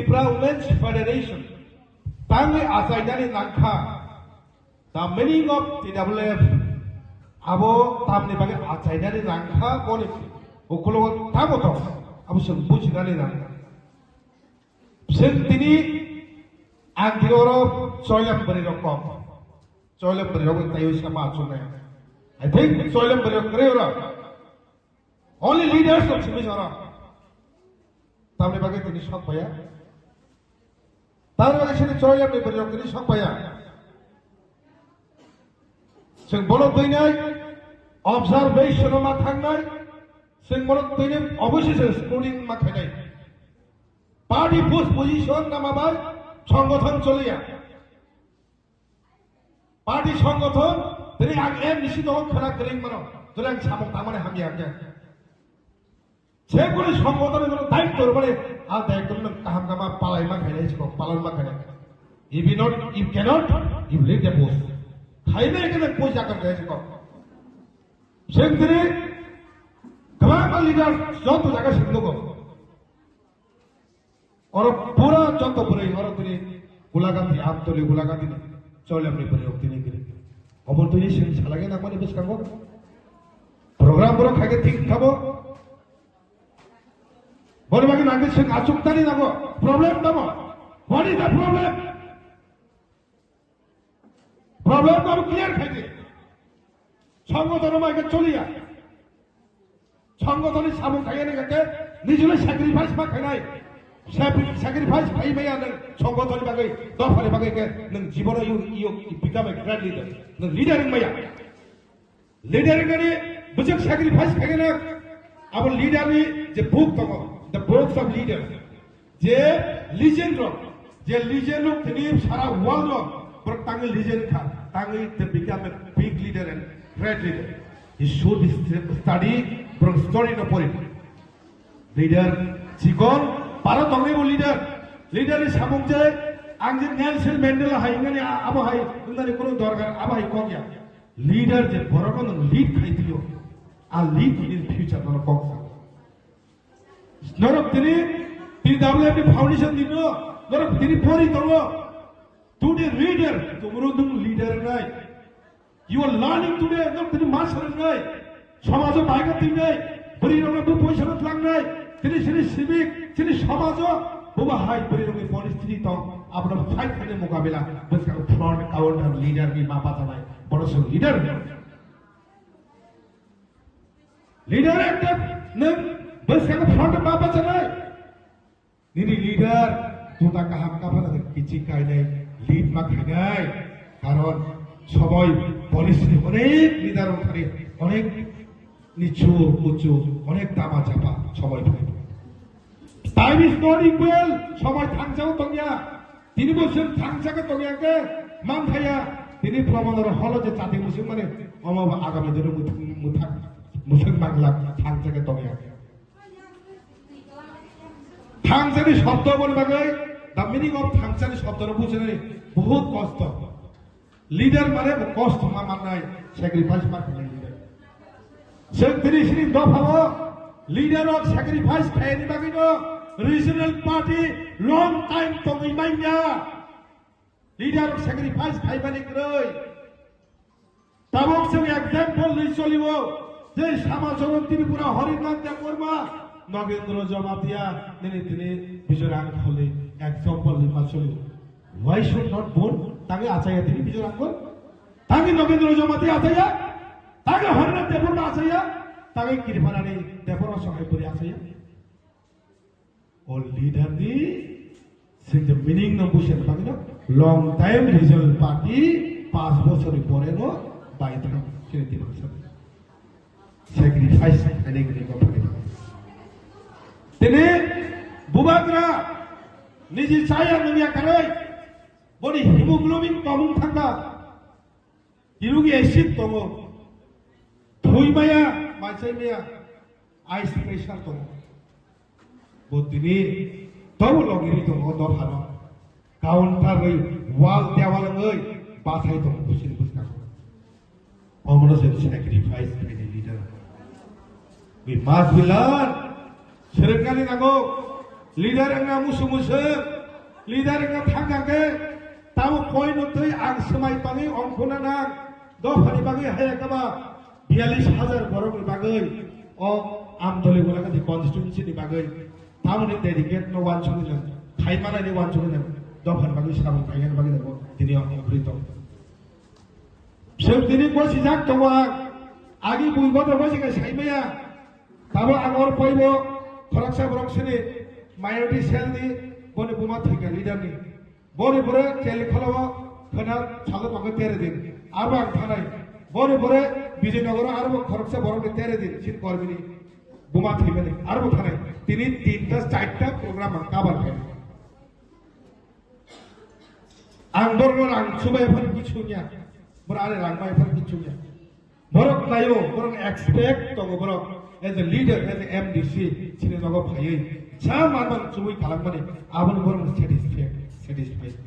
Tripura Women's Federation, Tangi Asaidani Nangka, the meaning of TWF, Abo Tamni Bagi Asaidani Nangka, Policy, Ukolo Tamoto, Abusham Buchinani Nangka. Sentini Antiloro, Soyam Berirokom, Soyam Berirokom Tayusama Sune. I think Soyam Berirokom, only leaders of Simisara. Tamni Bagi Tini Shopaya. Taru actually Soyam Berirokom Shopaya. Sing Bolo Dinai, observation of Matangai, Sing Bolo Dinai, opposition schooling Matangai. Party post position নামাবার সংগঠন চলিয়া party সংগঠন তিনি আগে নিশ্চিত খেলা করেন মানো দুরাং সামক তামানে হামি আগে সে কোন সংগঠনের কোনো দায়িত্ব মানে আর দায়িত্ব না কাহাম কামা পালাই মা খাইলে ছিল পালন মা খাইলে if you cannot you leave the post খাইলে এখানে পয়সা কাম গাইছে কম সেন্দ্রে গ্রাম লিডার যত জায়গা শিখলো और पूरा चौक पूरे और तेरे गुलागाती आप तो ले गुलागाती ने चौले अपने पूरे होते नहीं करे अब तो ये शिन चलागे ना माने बस कांगो प्रोग्राम पूरा खाके ठीक खाबो बोले बाकी नागे शिन आचुकता नहीं नागो प्रॉब्लम तमो what is the problem तो हम क्लियर खाएंगे संगठन में आगे चलिया संगठन सामू खाए नहीं करते निजुले सैक्रिफाइस में खाए sacrifice pay me and Songoton Bagay, Dofari Bagay, then Jibona, you become a grand leader. The leader in Maya. Leader in Maya, but you sacrifice Pagana. Our leader is the book of the books of leaders. The legend of the name Sarah Waldo, but Tangle legend, Tangle to become a big leader and great leader. He should study from story to point. Leader, Chigon. Para tongi bu leader is samung jay, angin Nelson Mandela hai, ingani abo hai, undari kono dorgar abo hai kogya. Leader je borogon lead khai diyo, a lead in future noro kogsa. Noro tini WFP foundation dino, noro tini pori tono. Today reader, tomorrow tum leader nai. You are learning today, noro tini master nai. Samajo baiga tin nai, bari noro tu poisa not lang nai. তিনি civic তিনি সমাজ বোবা high পরিরঙের পরিস্থিতি তো আপনার fight করে মোকাবিলা বসকা front counter leader কি মাপা চালায় বড় সব লিডার একটা নেম বসকা ফ্রন্ট মাপা চালায় নিনি লিডার তোতা কাহাম কাফানা কিচি কাই নাই লিড মা খাগায় কারণ সবাই পরিস্থিতি অনেক লিডার ওখানে অনেক নিচু উঁচু অনেক দামা চাপা সবাই Time is not equal. সবাই থাংচাও তঙ্গিয়া 3 বছর থাংচাকে তঙ্গিয়াকে মান খাইয়া তিনি প্রমাণের হল যে চাতি মুসলিম মানে অমাব আগামী দিনে মুসলিম বাংলা থাংচাকে তঙ্গিয়া থাংচানি শব্দ বলবাগে দা মিনিং অফ থাংচানি শব্দর বুঝনে বহুত কষ্ট লিডার মানে কষ্ট মা মানাই স্যাক্রিফাইস মা খাই লিডার সেন্ট্রিসিনি দফাও leader of sacrifice খাইনি বাগিনো regional party long time tongi manya leader of sacrifice খাইবানি কই তাবক সঙ্গে एग्जांपल লই চলিব যে সমাজজন ত্রিপুরা হরিনাথ দে করবা নগেন্দ্র জমাতিয়া তিনি বিজরাং হলে एग्जांपल লই চলিব why should not born তাকে আচাইয়া তিনি বিজরাং কর তাকে নগেন্দ্র জমাতিয়া আচাইয়া তাকে হরিনাথ দে করবা আচাইয়া তাকে কিরফানানি দেবরা সহায় করে আছে all leader di sing the meaning no bushel bagino long time result party 5 বছর পরে নো বাইতা কিরতি বছর sacrifice ane gri ko pare tene bubagra niji chaya namiya karai boni hemoglobin komung thanga irugi acid tomo thuimaya মাইসাইমিয়া আইস pressure তো বদিনি তবু লগিরি তো দফানো counter ওই ওয়াল দেওয়াল ওই বাছাই তো বুঝিন বুঝনা অমনো সে স্যাক্রিফাইস করে leader we must be learn সেরকানি নাগো leader nga musuh musuh, leader nga thangangke, tahu poin itu ang semai pangi ongkuna nang, dofani pangi hayat kaba, 42,000 borong di pangi, oh amdoli gula di constituency di pangi, tahu ni dedicate no one chungan, kai mana ni one chungan, dofani pangi sekarang pengen pangi demo, ini orang berito. Sebetulnya gua sejak tua, agi bui gua terus sih saya maya, tahu angor poibo, koraksa borong sini, minority cell ni, boleh bumat tiga leader ni. Bore bore celi khalawa khana chalo pakai tere din arbang thanai bore bore Bijaynagara arbo khoroksa borong tere din sin kormini buma thimene arbo thanai tini 3টা 4টা program kabar khen ang borong ang subai phar kichunya bor are rangbai phar kichunya borok nayo borong expect to borok as a leader as a MDC sine nago phai cha manman chui kalangmani abon borong satisfied